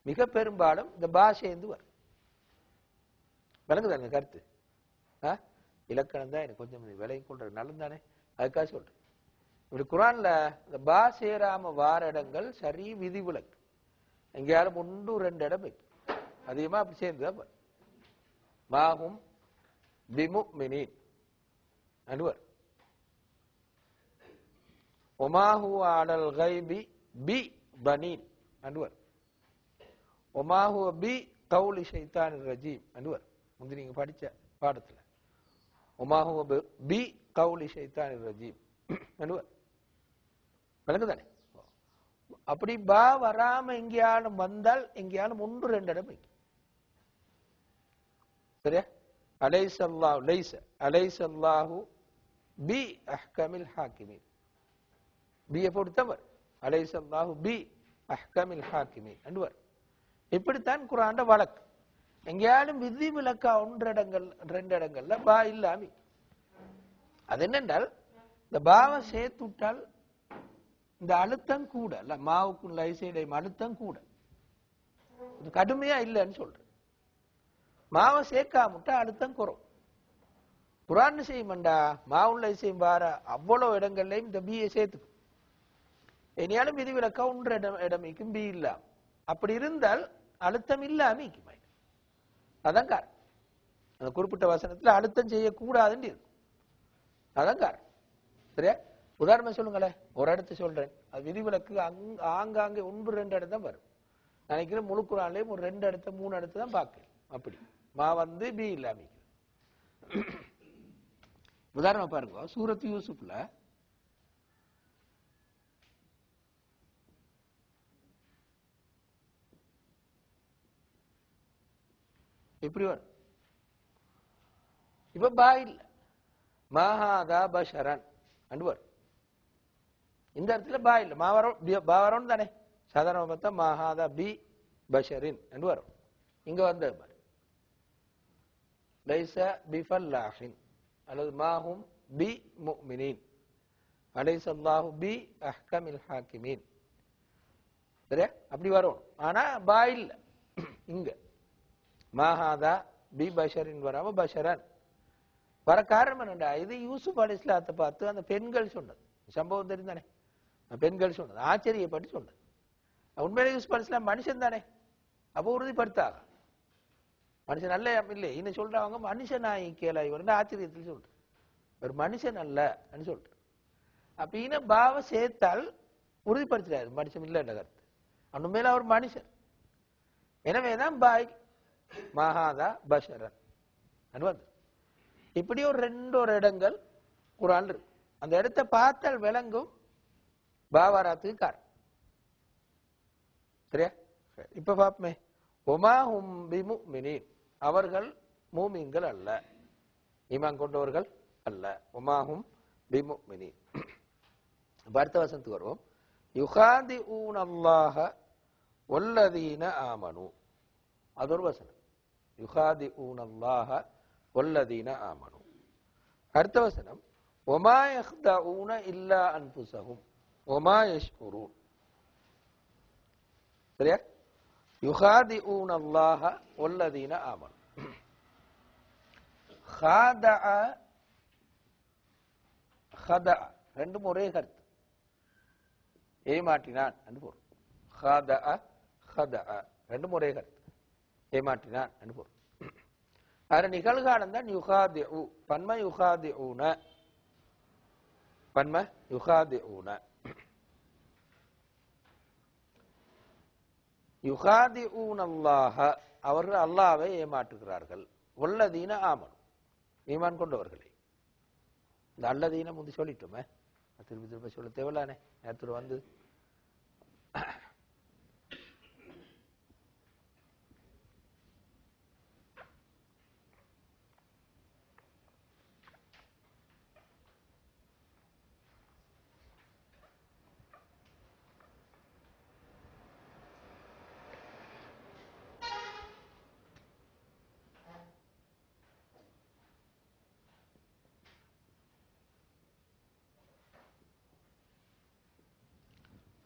மிக பெரும்பாலும் இந்த பாஷைந்து வரும். விளங்குதா அந்த கருத்து? இலக்கணம் தான் எனக்கு கொஞ்சம் விலையும் கொள்றது நல்லது தானே, அதுக்காக சொல்றேன். இப்படி குரான்ல இந்த பாசேராம வார இடங்கள் சரி விதிவிலக்கு. எங்கேயாரும் 1-2 இடம் வைக்கும். அதிகமா அப்படி சேர்ந்துதான் வரும். மாஹும் பிமுஃமினீன் அனுவர் ஒமாஹு அலல் கைபி பி பனீன் அனுவர் ஒமாஹு பி கௌலி ஷைத்தானிர் ரஜீம் அனுவர். முந்தி நீங்க படிச்ச பாடத்துல ஒமாஹு பி கௌலி ஷைத்தானிர் ரஜீம் அனுவர். விளங்குதானே? அப்படி பா வராம எங்கேயாலும் வந்தால் எங்கேயாலும் 1-2 இடம் வைக்கும். சரியா? அலைஸல்லாஹு லைஸ அலைஸல்லாஹு பி அஹ்கமில் ஹாக்கிமீன். பியை பொறுத்தவர் அலைஸல்லாஹு பி அஹ்கமில் ஹாக்கிமீன் அன்வர். இப்படித்தான் குர்ஆன்ல வழக்கு. எங்கேயாலும் விதி விலக்கா 1-2 இடங்கள்ல பா இல்லாம. அது என்னென்றால் இந்த பாவை சேர்த்துட்டால் இந்த அழுத்தம் கூட இல்ல, மாவுக்கும் லைசைடையும் அழுத்தம் கூட கடுமையா இல்லைன்னு சொல்றேன். மாவை சேர்க்காமட்டா அழுத்தம் குறம். குர்ஆன் செய்யும்டா மாவுன் லைசையும் பார அவ்வளவு இடங்கள்லையும் இந்த பியை சேர்த்துக்கும். இனியாலும் விதிவிலக்கா 1 இடமைக்கும் பி இல்லாம. அப்படி இருந்தால் அழுத்தம் இல்லாம அதான் காரணம். அந்த குறிப்பிட்ட வசனத்துல அழுத்தம் செய்யக்கூடாதுன்னு இருக்கும். அதான் காரணம். சரியா? உதாரணம் சொல்லுங்களேன். ஒரு இடத்த சொல்றேன், அது விதிவிலக்கு ஆங்காங்கே 1-2 இடம் தான் வரும். நினைக்கிறேன் முழு குர்ஆன்லயும் ஒரு 2 இடத்த 3 இடத்த தான் பார்க்கலாம். அப்படி மா வந்து பி இல்லாம. உதாரணம் பாருங்க, சூரத் யூசுப்ல எப்படி வரும்? இப்ப பா இல்ல, மாஹாதா பஷரன் அண்டு வரும். இந்த இடத்துல பா இல்ல, பா வரும் தானே. சாதாரண பார்த்தா மாஹாதா பி பஷரின் அண்டு வரும். இங்க வந்த மாதிரி லைஸ பிஃபல்லாஹின் அல்லது மாஹும் பி முஃமினீன் அலைஸல்லாஹு பி அஹ்கமில் ஹாக்கிமீன். சரியா? அப்படி வரும். ஆனா பா இல்ல. இங்க மாஹாதா பி பஷரின் வராம பஷரன் வர காரணம் என்னடா? இது யூசுப் அலைஹிஸ்ஸலாத்தை பார்த்து அந்த பெண்கள் சொன்னது. சம்பவம் தெரிந்தானே, பெண்கள் சொன்னது ஆச்சரியப்பட்டு சொன்னது. உண்மையிலே யூசுப் அலைஹிஸ்ஸலாம் மனுஷன் தானே, அப்போ உறுதிப்படுத்தாக மனுஷன் அல்ல இல்லை இன்னும் சொல்றவங்க மனுஷன் கேளா இவர் ஆச்சரியத்தில் சொல்ற ஒரு மனுஷன் அல்ல சொல்ற. அப்ப இன பாவ சேர்த்தால் உறுதிப்படுத்துறாரு மனுஷன் இல்லை என்ற கருத்து. உண்மையில அவர் மனுஷன். எனவேதான் பாய் மகாதா பஷரன் வந்து இப்படி ஒரு 2 இடங்கள் குர்ஆன் இருக்கு. அந்த இடத்தை பார்த்தால் விளங்கும் பாவாராத்துக்கு காரணம். சரியா? இப்ப பாப்போமே. ஒமாஹும் பிமுஃமினீன் அவர்கள் மூமின்கள் அல்ல, ஈமான் கொண்டவர்கள் அல்ல. ஒமாஹும் பிமுஃமினீன். அடுத்த வசனத்துக்கு வருவோம். யுகாதிஊன அல்லாஹ வல்லதீன ஆமனு. அது ஒரு வசனம். யுகாதிஊன அல்லாஹ வல்லதீன ஆமனு. அடுத்த வசனம் வமா யக்தஊன இல்லா அன்ஃபுஸஹும் வமா யஷ்குரூன். சரியா? யுகாதிஊன அல்லாஹ வல்லதீன ஆமனு. ஹாதஅ ஹதஅ ரெண்டும் ஒரே கருத்து. ஏமாற்றினான் என்று பொருள். ஹாதஅ ஹதஅ ரெண்டும் ஒரே கருத்து. ஏமாற்றினான் என்று பொருள். அது நிகழ்காலம் தான் யுகாதிஉ. பன்ம யுகாதிஊன பன்ம யுகாதிஊன. யுகாதிஊன அல்லாஹ அவர்கள் அல்லாஹ்வை ஏமாற்றுகிறார்கள். வல்லதீன ஆமனு ஈமான் கொண்டவர்களை. இந்த அல்லதீன முந்தி சொல்லிட்டோமே, திருப்பி திருப்பி சொல்ல தேவையில்லானே. நேரத்தில் வந்து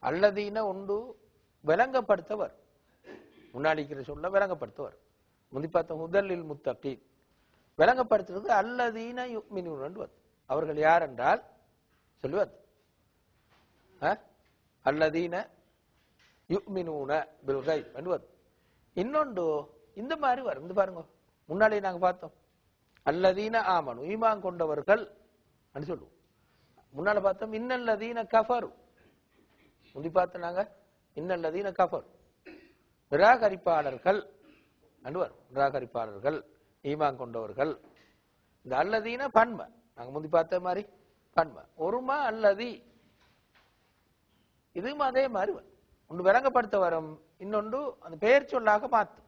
அல்லதீன ஒன்று விளங்கப்படுத்தவர், முன்னாடிக்கிற சொல்ல விளங்கப்படுத்தவர். முந்தி பார்த்த முதலில் முத்தகீன் விளங்கப்படுத்துறது அல்லதீன யுக்மினூன், அவர்கள் யார் என்றால் சொல்லுவது அல்லதீன யுக்மினூன பில் கைப் என்பது. இன்னொன்று இந்த மாதிரி வரும். இந்த பாருங்க, முன்னாலே நாங்க பார்த்தோம் அல்லதீன ஆமனு ஈமான் கொண்டவர்கள் சொல்லுவோம். முன்னால பார்த்தோம் இன்னல்லதீன கஃபரு, முந்தி பார்த்த நாங்க இன்னல்லதீன கஃபரு நிராகரிப்பாளர்கள் வரும். நிராகரிப்பாளர்கள் ஈமான் கொண்டவர்கள். இந்த அல்லதீன பன்மை நாங்க முந்தி பார்த்த மாதிரி பன்மை. ஒருமா அல்லதி இதுவும் அதே மாதிரி வரும். ஒன்று விளங்கப்படுத்த வரும், இன்னொன்று அந்த பெயர் சொல்லாக மாத்தும்.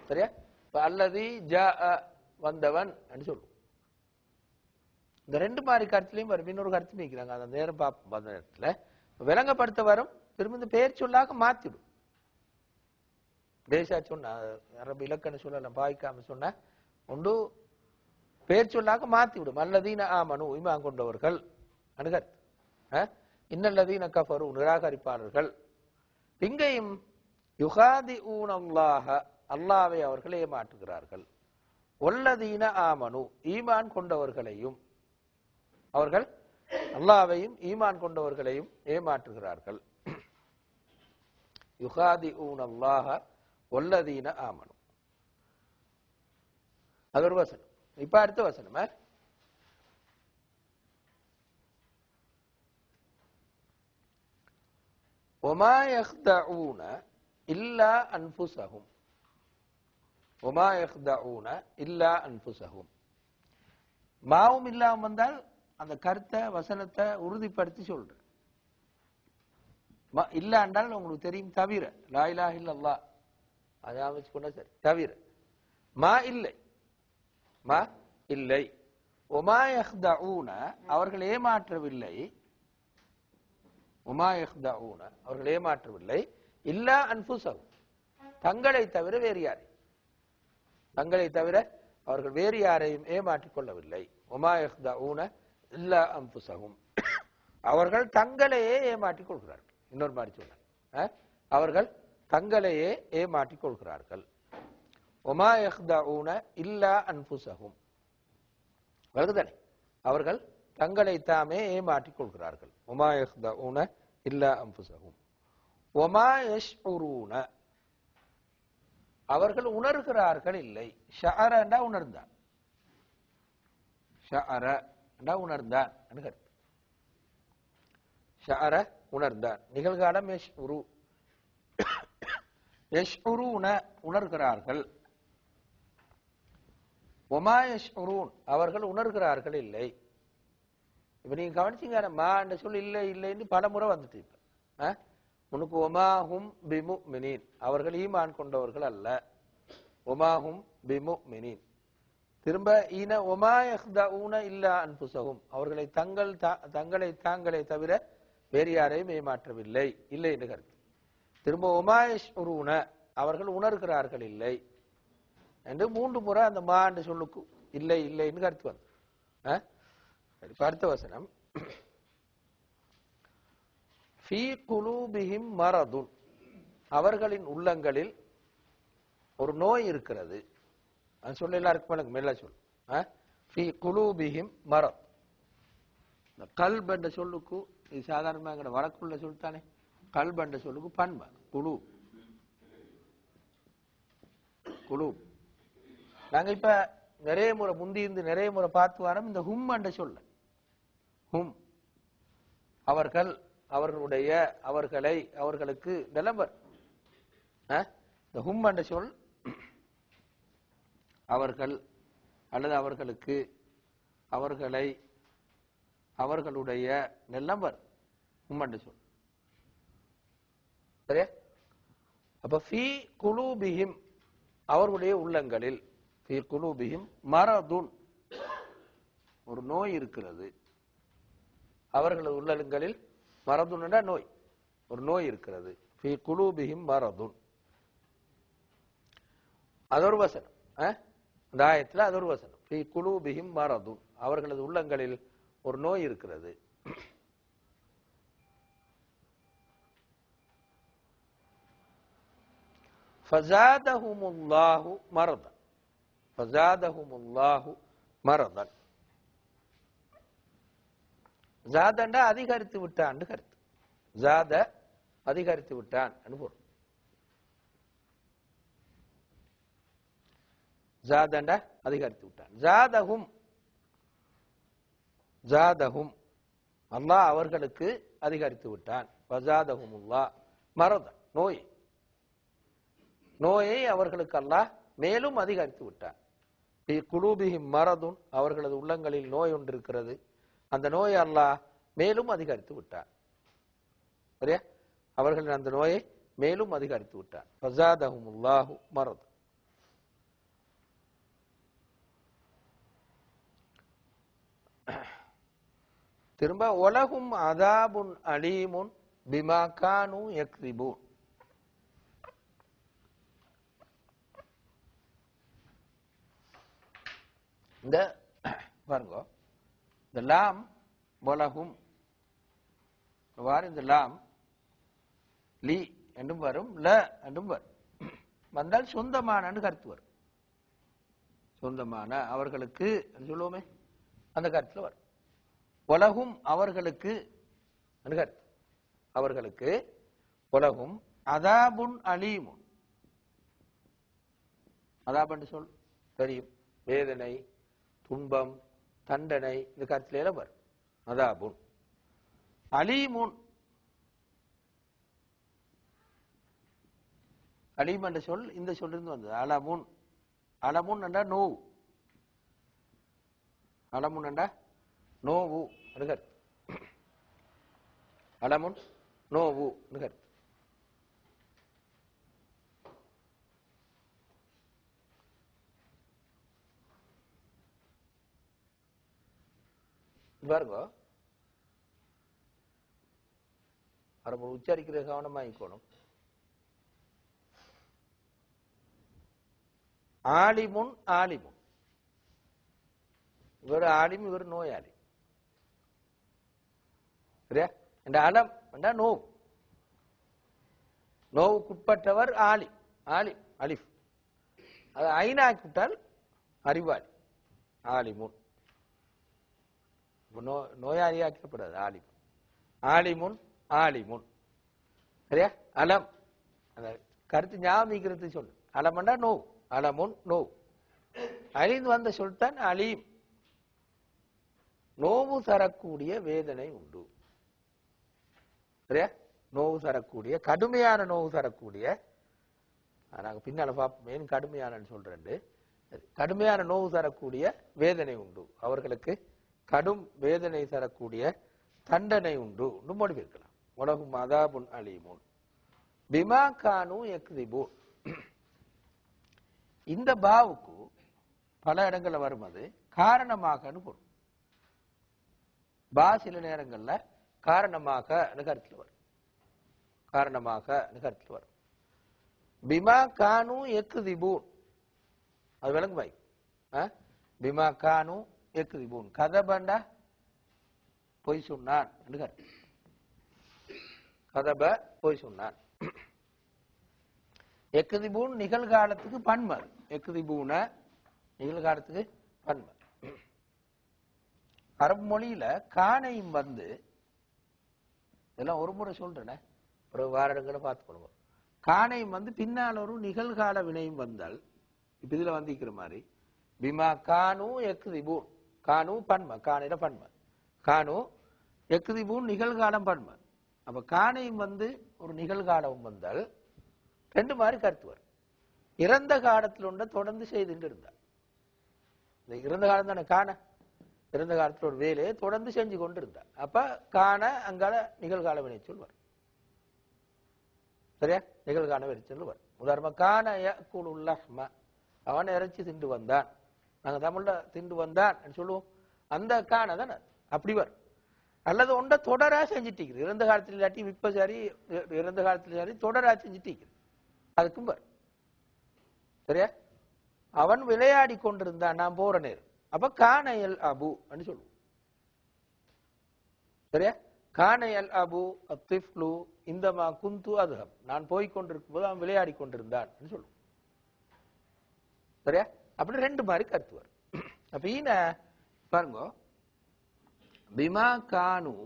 சரியா? இப்ப அல்லதி ஜா வந்தவன் சொல்லுவோம். இந்த ரெண்டு மாதிரி கருத்துலையும் வரும். இன்னொரு கருத்து நீக்கிறாங்க, அந்த நேரம் பார்ப்போம். அந்த நேரத்துல விளங்கப்படுத்த வரும், திரும்ப இந்த பெயர் சொல்லாக மாத்திடும். தேசா சொன்ன அரபு இலக்கண சொல்லலாம் பாய்க்காம சொன்ன ஒன்று பெயர் சொல்லாக மாத்தி விடும். அல்லதீன ஆமனு ஈமான் கொண்டவர்கள் அணுகர், இன்னல்லதீன கஃபரு நிராகரிப்பாளர்கள். இங்கேயும் யுகாதிஊன அல்லாஹ அல்லாஹ்வை அவர்கள் ஏமாற்றுகிறார்கள். வல்லதீன ஆமனு ஈமான் கொண்டவர்களையும் அவர்கள் அல்லாஹ்வையும் ஈமான் கொண்டவர்களையும் ஏமாற்றுகிறார்கள். யுகாதிஊன அல்லாஹ வல்லதீன ஆமனு. அது ஒரு வசனம். இப்ப அடுத்த வசனம், وما يخدعون إلا أنفسهم وما يخدعون إلا أنفسهم. மாவும் இல்லாம வந்தால் அந்த கருத்தை வசனத்தை உறுதிப்படுத்தி சொல்ற. இல்ல என்றால் உங்களுக்கு தெரியும் தவிர, லா இலாஹ இல்லல்லாஹ் அதை வச்சுக்கொண்டா சரி, தவிர மா இல்லை, மா இல்லை. ஒமா யஹ்தஊன அவர்கள் ஏமாற்றவில்லை, ஒமா யஹ்தஊன அவர்கள் ஏமாற்றவில்லை, இல்லா அன்ஃபுஸஹும் தங்களை தவிர வேறு யாரை, தங்களை தவிர அவர்கள் வேறு யாரையும் ஏமாற்றிக் கொள்ளவில்லை. ஒமா யஹ்தஊன இல்லா அன்ஃபுஸஹும் அவர்கள் தங்களையே ஏமாற்றிக் கொள்கிறார்கள். இன்னொரு மாதிரி சொன்னார், அவர்கள் தங்களையே ஏமாற்றிக் கொள்கிறார்கள். ஒமா யஹ்தஊன இல்லா அன்ஃபுஸஹும் வருதுதானே, அவர்கள் தங்களை தாமே ஏமாற்றிக் கொள்கிறார்கள். ஒமா யஹ்தஊன இல்லா அன்ஃபுஸஹும் ஒமா யஷ்உரூன அவர்கள் உணர்கிறார்கள் இல்லை. ஷஅரண்டா உணர்ந்தான், ஷஅரண்டா உணர்ந்தான் கருத்து. ஷஅர உணர்ந்தான், நிகழ்காலம் யஷ்உரு, யஷ்உரூன உணர்கிறார்கள். ஒமா யஷ்உரூன் அவர்கள் உணர்கிறார்கள் இல்லை. இப்ப நீங்க கவனிச்சீங்க, மா என்ற சொல் இல்லை இல்லைன்னு பல முறை வந்துட்டு. இப்ப உனக்கு ஒமாஹும் பிமுமினீன் அவர்கள் ஈமான் கொண்டவர்கள் அல்ல. ஒமாஹும் பிமுமினீன் திரும்ப ஈன ஒமா யஹ்தஊன இல்லா அன்ஃபுஸஹும் அவர்களை தங்களை தாங்களே தவிர வேறு யாரையும் ஏமாற்றவில்லை இல்லை என்று கருத்து. திரும்ப ஒமா யஷ்உரூன அவர்கள் உணர்கிறார்கள் இல்லை என்று 3 முறை அந்த மா என்று சொல்லுக்கு இல்லை இல்லைன்னு கருத்து வந்து. அடுத்த வசனம், ஃபீ குலூபிஹிம் மரதுன் அவர்களின் உள்ளங்களில் ஒரு நோய் இருக்கிறது. அது சொல்ல எல்லாருக்கும் மேல சொல். ஃபீ குலூபிஹிம் மரத், இந்த கல்ப் என்ற சொல்லுக்கு இது சாதாரணமாக வழக்குள்ள சொல்லித்தானே. கல்ப் என்ற சொல்லுக்கு பண்பா குலூ, குலூ. நாங்க இப்ப நிறைய முறை முந்தி இருந்து நிறைய முறை பார்த்து வரோம் இந்த ஹும் என்ற சொல்ல. ஹும் அவர்கள், அவர்களுடைய, அவர்களை, அவர்களுக்கு நிலவர். இந்த ஹும் என்ற சொல் அவர்கள் அல்லது அவர்களுக்கு, அவர்களை, அவர்களுடைய நிலவர் ஹும் என்ற சொல். சரியா? அப்ப ஃபீ குலூபிஹிம் அவர்களுடைய உள்ளங்களில், ஃபீ குலூபிஹிம் மரதுன் ஒரு நோய் இருக்கிறது. அவர்களது உள்ளங்களில் மரதுன் என்ற நோய், ஒரு நோய் இருக்கிறது. ஃபீ குலூபிஹிம் மரதுன் அது ஒரு வசனம். அந்த ஆயத்துல அது ஒரு வசனம். ஃபீ குலூபிஹிம் மரதுன் அவர்களது உள்ளங்களில் ஒரு நோய் இருக்கிறது. ஃபஸாதஹுமுல்லாஹு மரதன். ஃபஸாதஹுமுல்லாஹு மரதன். ஜாதண்டா அதிகரித்து விட்டான் கருத்து. ஜாத அதிகரித்து விட்டான் பொருள். ஜாதண்டா அதிகரித்து விட்டான். ஜாதஹும் ஜாதஹும் அல்லாஹ் அவர்களுக்கு அதிகரித்து விட்டான். ஃபஸாதஹுமுல்லாஹ் மரதன் நோய். நோயை அவர்களுக்கு அல்லாஹ் மேலும் அதிகரித்து விட்டான். ஃபீ குலூபிஹிம் மரதுன் அவர்களது உள்ளங்களில் நோய் ஒன்று இருக்கிறது. அந்த நோயை அல்லாஹ் மேலும் அதிகரித்து விட்டான். சரியா? அவர்கள் அந்த நோயை மேலும் அதிகரித்து விட்டான். ஃபஸாதஹுமுல்லாஹு மரதன். திரும்ப ஒலகும் அதாபுன் அலீமுன் பிமா கானு யக்ஸிபூன். இந்த பாருங்க, இந்த லாம் ஒலகும் இந்த லாம் லி என்றும் வரும், ல என்றும் வரும். வந்தால் சொந்தமான கருத்து வரும். சொந்தமான அவர்களுக்கு சொல்லுவோமே அந்த கருத்துல வரும். உலகும் அவர்களுக்கு கருத்து. அவர்களுக்கு உலகும் அதாபுன் அலீமுன். அதாப் என்று சொல் தெரியும். வேதனை, துன்பம், தண்டனை இந்த கருத்துல வரும். அதாபுன் அலீமுன். அலீம் என்ற சொல் இந்த சொல்லிருந்து வந்தது. அலமுன். அலமுன் என்றா நோவு. அலமுன் என்றா நோவு கருத்து. அலமுன் நோவு கருத்து. பாருங்க, அரபு உச்சரிக்கிற கவனமாயிக்கணும். ஆலிமுன் ஆலிமுன். இவர் ஆலிம், இவர் நோயாளி. சரியா? இந்த அலம் என்றா நோவு. நோவுக்குட்பட்டவர் ஆலிம். ஆலிம் அலிஃப். அது ஐநாக்கிவிட்டால் அறிவாளி. ஆலிமுன். நோயாளியாக்கப்படாது. ஆலிம். ஆலிமுன் ஆலிமுன். சரியா? அலம் அந்த கருத்து ஞாபகிக்கிறது சொல்லு. அலமண்டா நோவு. அலமுன் நோவு. அழிந்து வந்த சொல்தான் அலீம். நோவு தரக்கூடிய வேதனை உண்டு. சரியா? நோவு தரக்கூடிய, கடுமையான நோவு தரக்கூடிய, நாங்க பின்னால பார்ப்போம் கடுமையான சொல்றேன். கடுமையான நோவு தரக்கூடிய வேதனை உண்டு. அவர்களுக்கு கடும் வேதனை தரக்கூடிய தண்டனை உண்டு. மொழிபெயர்க்கலாம். உலகும் அதாபுன் அலீமுன் பிமா கானு யக்ஸிபூன். இந்த பாவுக்கு பல இடங்கள்ல வரும். அது காரணமாக பொருள். பா சில நேரங்கள்ல காரணமாக கருத்துல வரும். காரணமாக கருத்துல வரும். பிமா கானு யக்ஸிபூன். அது விளங்கு பாய். பிமா கானு யக்ஸிபூன். கதபண்டா பொய் சொன்னான் என்று கருத்து. கதப பொய் சொன்னான். யக்ஸிபூன் நிகழ்காலத்துக்கு பன்மர். யக்ஸிபூன நிகழ்காலத்துக்கு பன்மர். அரபு மொழியில காணையும் வந்து இதெல்லாம் ஒரு முறை சொல்றேன். ஒரு வாரங்களை பார்த்து கொள்வோம். காணையும் வந்து பின்னால் ஒரு நிகழ்கால வினையும் வந்தால் இப்ப இதுல வந்திருக்கிற மாதிரி பிமா கானு யக்ஸிபூன். கானு பன்ம. காணையில பன்ம. கானு யக்ஸிபூன் நிகழ்காலம் பன்ம. அப்ப காணையும் வந்து ஒரு நிகழ்காலமும் வந்தால் ரெண்டு மாதிரி கருத்து வரும். இறந்த காலத்தில் ஒன்றை தொடர்ந்து செய்துட்டு இருந்தார். இந்த இறந்த காலம் தானே காண. இறந்த காலத்தில் ஒரு வேலையை தொடர்ந்து செஞ்சு கொண்டு இருந்தார். அப்ப காண அங்கால நிகழ்கால வினைச்சொல் வரும். சரியா? நிகழ்கால வினைச்சொல் வரும். உதாரணமா காண யகுலுல் லஹ்ம. அவன் இறைச்சி திண்டு வந்தான். நாங்க தமிழ்ல திண்டு வந்தான் சொல்லுவோம். அந்த காண தானே அப்படி வரும். அல்லது ஒன்றை தொடரா செஞ்சுட்டு இறந்த காலத்தில் இல்லாட்டி இப்ப சரி, இறந்த காலத்தில் சரி தொடரா செஞ்சுட்டு அதுக்கும் வரும். சரியா? அவன் விளையாடி கொண்டிருந்தான் நான் போற நேரம். அப்ப காணையல் அபு சொல்லுவோம். சரியா? கானையல் அபு அத்திஃப்லு இந்தமா குந்து அதுஹப், நான் போய் கொண்டிருக்கும் போது அவன் விளையாடி கொண்டிருந்தான் சொல்லுவோம். சரியா? அப்படி ரெண்டு மாதிரி கருத்து வரும். அப்ப ஈன பாருங்க, பிமா கானு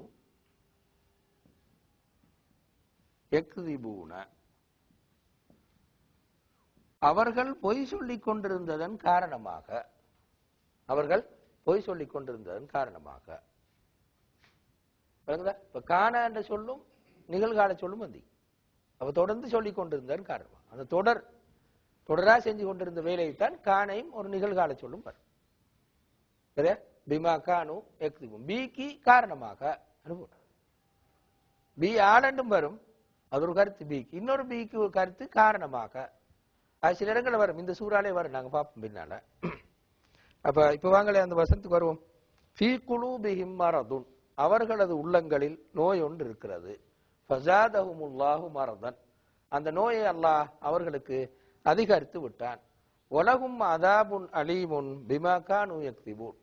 யக்திபூன, அவர்கள் பொய் சொல்லிக் கொண்டிருந்ததன் காரணமாக, அவர்கள் பொய் சொல்லிக் கொண்டிருந்ததன் காரணமாக. இப்ப காண என்ற சொல்லும் நிகழ்கால சொல்லும் வந்து அவ தொடர்ந்து சொல்லிக் கொண்டிருந்ததன் காரணமாக, அந்த தொடரா செஞ்சு கொண்டிருந்த வேலையைத்தான் காணையும் ஒரு நிகழ்கால சொல்லும் வரும். சரியா? பிமா கானு யக்திபூன், பிக்கு காரணமாக அனுபவம். பி ஆலண்டும் வரும், அது ஒரு கருத்து பிக்கு. இன்னொரு பிக்கு ஒரு கருத்து காரணமாக. அது சில இடங்கள் வரும், இந்த சூறாலே வரும், நாங்க பார்ப்போம் பின்னால. அப்ப இப்ப வாங்களே அந்த வசனத்துக்கு வருவோம். ஃபீ குலூபிஹிம் மரதுன், அவர்களது உள்ளங்களில் நோய் ஒன்று இருக்கிறது. ஃபஸாதஹுமுல்லாஹு மரதன், அந்த நோயை அல்லாஹ் அவர்களுக்கு அதிகரித்து விட்டான். ஒலகும் அதாபுன் அலீமுன் பிமா கானு யக்திபூன்,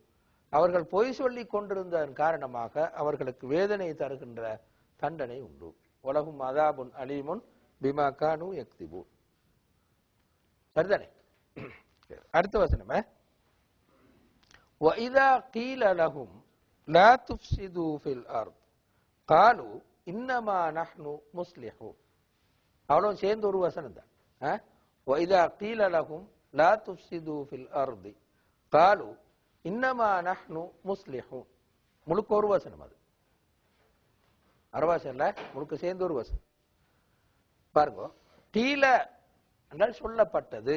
அவர்கள் பொய் சொல்லிக் கொண்டிருந்ததன் காரணமாக அவர்களுக்கு வேதனை தருகின்ற தண்டனை உண்டு. ஒலகும் அதாபுன் அலீமுன் பிமா கானு யக்திபூன். சரிதானே? அடுத்த வசனமே, وَإِذَا قِيلَ لَهُمْ لَا تُفْسِدُوا فِي الْأَرْضِ قَالُوا إِنَّمَا نَحْنُ مُصْلِحُونَ. அவ்வளோ சேர்ந்து ஒரு வசனம் தான். وَإِذَا قِيلَ لَهُمْ لَا تُفْسِدُوا فِي الْأَرْضِ قَالُوا إِنَّمَا نَحْنُ مُصْلِحُونَ. முழுக்க ஒரு வசனம், அது அரவாசல்ல முழுக்க சேர்ந்து ஒரு வசனம். பாருங்க, கீழ என்றால் சொல்லப்பட்டது.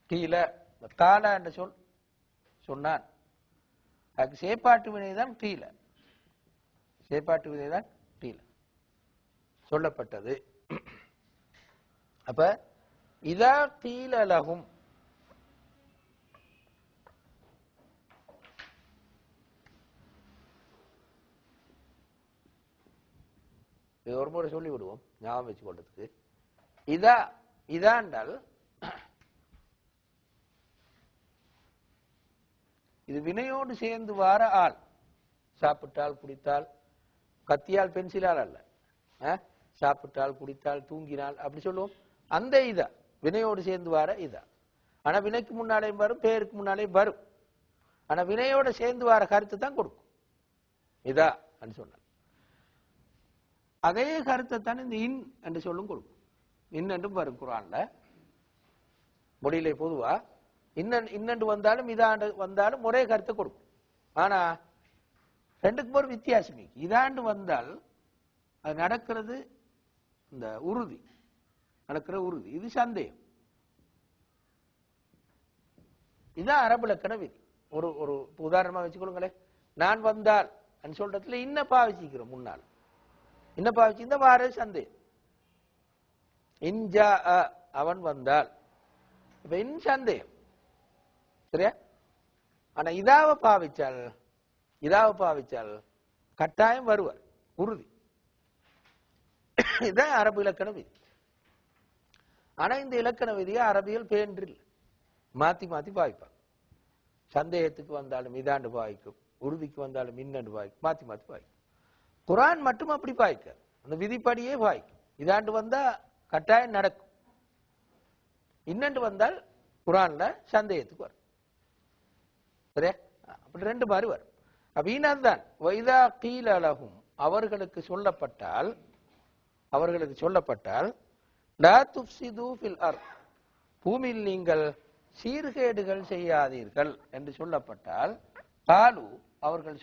கீழ கால என்ற சொல் சொன்னான், அதுக்கு சேப்பாட்டு வினைதான் கீழ, சேப்பாட்டு வினைதான் கீழ சொல்லப்பட்டது. அப்ப இதா கீல லகும், இது ஒரு முறை சொல்லி விடுவோம் ஞாபகம் வச்சு கொள்றதுக்கு. இதா இதாண்டால் இது வினையோடு சேர்ந்து வார ஆள். சாப்பிட்டால் குடித்தால், கத்தியால் பென்சிலால் அல்ல, சாப்பிட்டால் குடித்தால் தூங்கினால் அப்படி சொல்லுவோம். அந்த இதா வினையோடு சேர்ந்து வார இதா. ஆனா வினைக்கு முன்னாலேயும் வரும், பேருக்கு முன்னாலேயும் வரும். ஆனா வினையோட சேர்ந்து வார கருத்து தான் கொடுக்கும் இதா என்று சொன்ன. அதே கருத்தை தான் இந்த இன் என்று சொல்லும் கொடுக்கும். இன் என்றும் வரும் குர்ஆன்ல. மொழியிலே பொதுவா இன்னண்டு வந்தாலும் இதாண்டு வந்தாலும் ஒரே கருத்தை கொடுக்கும். ஆனா ரெண்டுக்கும் ஒரு வித்தியாசம். இதாண்டு வந்தால் அது நடக்கிறது இந்த உறுதி, நடக்கிற உறுதி. இது சந்தேகம். இதுதான் அரபு இலக்கண விதி. ஒரு உதாரணமா வச்சுக்கொள்ளுங்களேன். நான் வந்தால் சொல்றதுல இன்ன பாவிச்சிக்கிறோம், முன்னால் இன்ன பாவிச்சு இந்த வார சந்தேகம். இன்ஜா அவன் வந்தால், இப்ப இன் சந்தேகம். சரியா? ஆனா இதாவை பாவிச்சால் கட்டாயம் வருவார், உறுதி. இதுதான் அரபு இலக்கண விதி. ஆனா இந்த இலக்கண விதியை அரபியல் பேன்றில் மாத்தி மாத்தி பாவிப்பாங்க. சந்தேகத்துக்கு வந்தாலும் இதாண்டு பாவிக்கும், உறுதிக்கு வந்தாலும் இன்னண்டு பாவிக்கும், மாத்தி மாத்தி பாவிக்கும். குர்ஆன் மட்டும் அப்படி பாய்க்க, அந்த விதிப்படியே பாய்க்கும். இதாண்டு வந்தா கட்டாயம் நடக்கும், இன்னண்டு வந்தால் குர்ஆன்ல சந்தேகத்துக்கு வரும். சரியா? அப்படி ரெண்டு மாதிரி வரும். அப்ப இனதான் வைதா கீல லஹும், அவர்களுக்கு சொல்லப்பட்டால் லா துஃப்ஸிது ஃபில் அர்த், பூமியில் நீங்கள் சீர்கேடுகள் செய்யாதீர்கள் என்று சொல்லப்பட்டால், காலு அவர்கள்